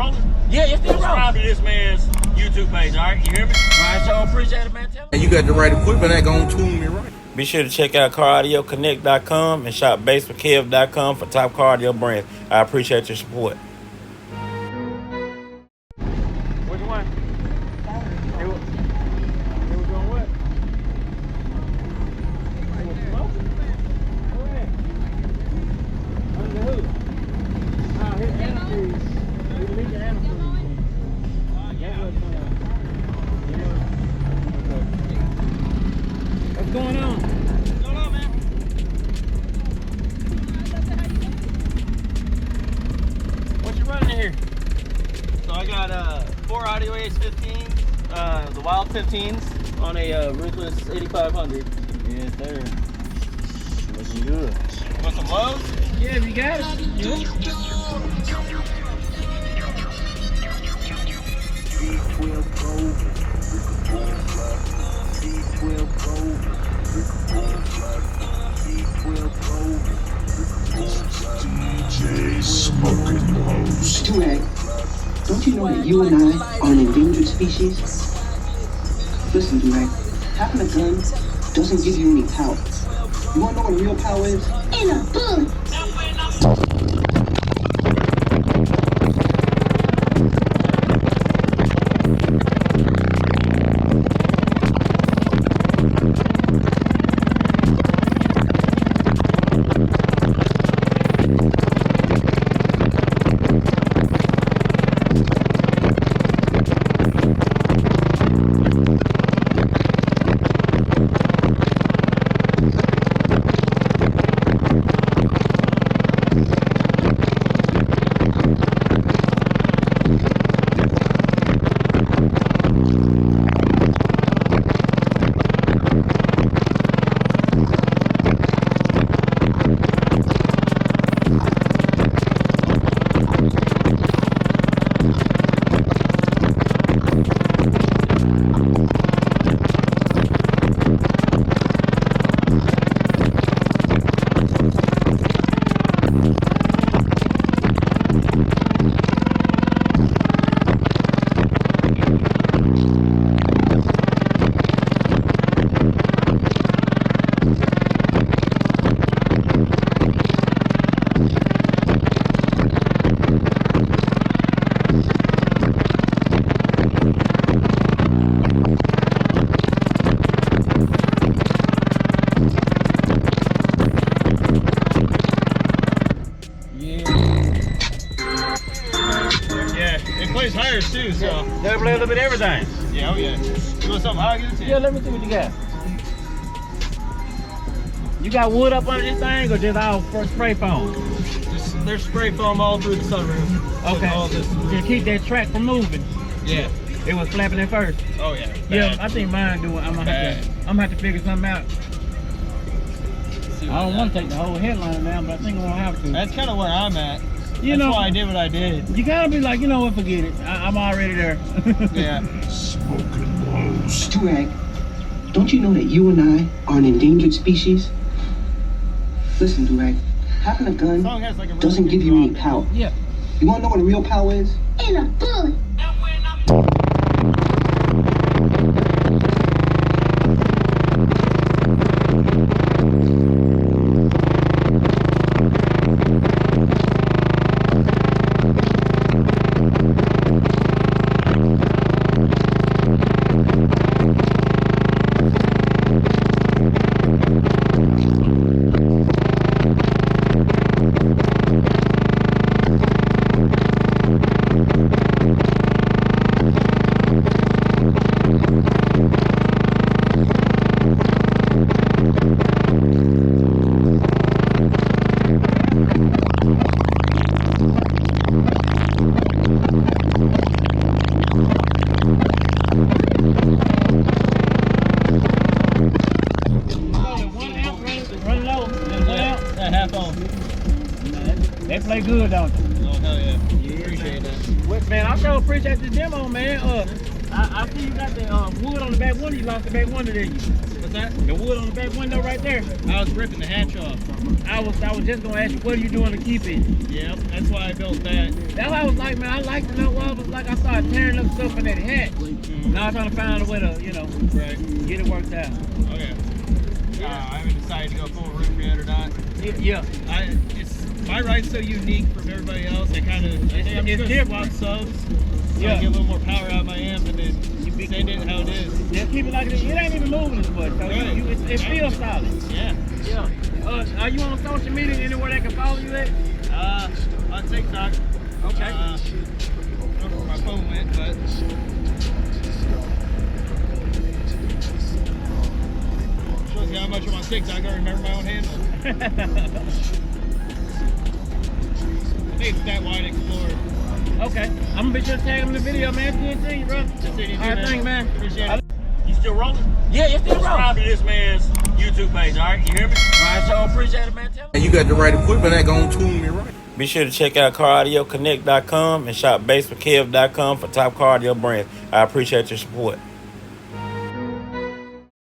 rolling? Yeah, it's still rolling. Subscribe to this man's YouTube page, all right? You hear me? All right, so appreciate it, man. Tell me. You got the right equipment, that gonna tune me right. Be sure to check out CarAudioConnect.com and shop BASSWITHKEV.com for top car audio brands. I appreciate your support. Which one? They were doing what? They were smoking? Go ahead. Under the hood. Oh, his antifreeze. We leak the antifreeze. Yeah, what's going on? What's going on, man? What you running in here? So I got 4 Audio Ace 15s, the Wild 15s on a Ruthless 8500. Yes, sir. Looking good. Want some lows? Yeah, if you got it. Yeah. DJ Smoking Lows. Durag, don't you know that you and I are an endangered species? Listen, Durag, having a gun doesn't give you any power. You wanna know what real power is? In a bullet. Too, so They play a little bit of everything. yeah, oh yeah. You want something hot? I'll give it to you. Yeah, let me see what you got. You got wood up under this thing or just all for spray foam? There's spray foam all through the sunroof. Okay. All this. To keep that track from moving. Yeah. It was flapping at first. Oh yeah. Yeah, I think mine do it. I'm gonna have to figure something out. I don't want to take the whole headliner down, but I think I'm gonna have to. That's kind of where I'm at. You That's know, why I did what I did. You gotta be like, you know what, forget it. I'm already there. Yeah. Smoking Lows. Durag, don't you know that you and I are an endangered species? Listen, Durag, having a gun Song has like a doesn't give you any power. Yeah. You wanna know what real power is? In a bullet. They play good, don't they? Oh, hell yeah. Yeah, Appreciate that. Well, man, I sure appreciate the demo, man. I see you got the wood on the back window. You lost the back window, didn't you? What's What's that? The wood on the back window right there. I was ripping the hatch off. I was just gonna ask you, what are you doing to keep it? Yep, that's why I built that. That's why I was like, man, I like to know why I was like, I started tearing up stuff in that hatch. Now I'm trying to find a way to, you know, get it worked out. Okay. I haven't decided to go full roof yet or not. Yeah. My ride's so unique from everybody else. I kind of, I'm just gonna swap subs. So I get a little more power out of my amp and then send it how it is. Just keep it like it is. It ain't even moving as much, so it feels solid. Yeah. Yeah. Are you on social media anywhere they can follow you at? On TikTok. Okay. I don't know where my phone went, but shows you how much I'm on TikTok. I don't remember my own handle. I think it's that wide Explorer. Okay. I'm gonna be sure to tag him in the video, man. TNT, bro. That's it, All right, thanks, man. Appreciate it. You still rolling? Yeah, you're still rolling. Subscribe to this man's YouTube page, all right? You hear me? All right, so appreciate it, man. Tell him. And you got the right equipment that gonna tune me right. Be sure to check out CarAudioConnect.com and shop BASSWITHKEV.com for top car audio brands. I appreciate your support.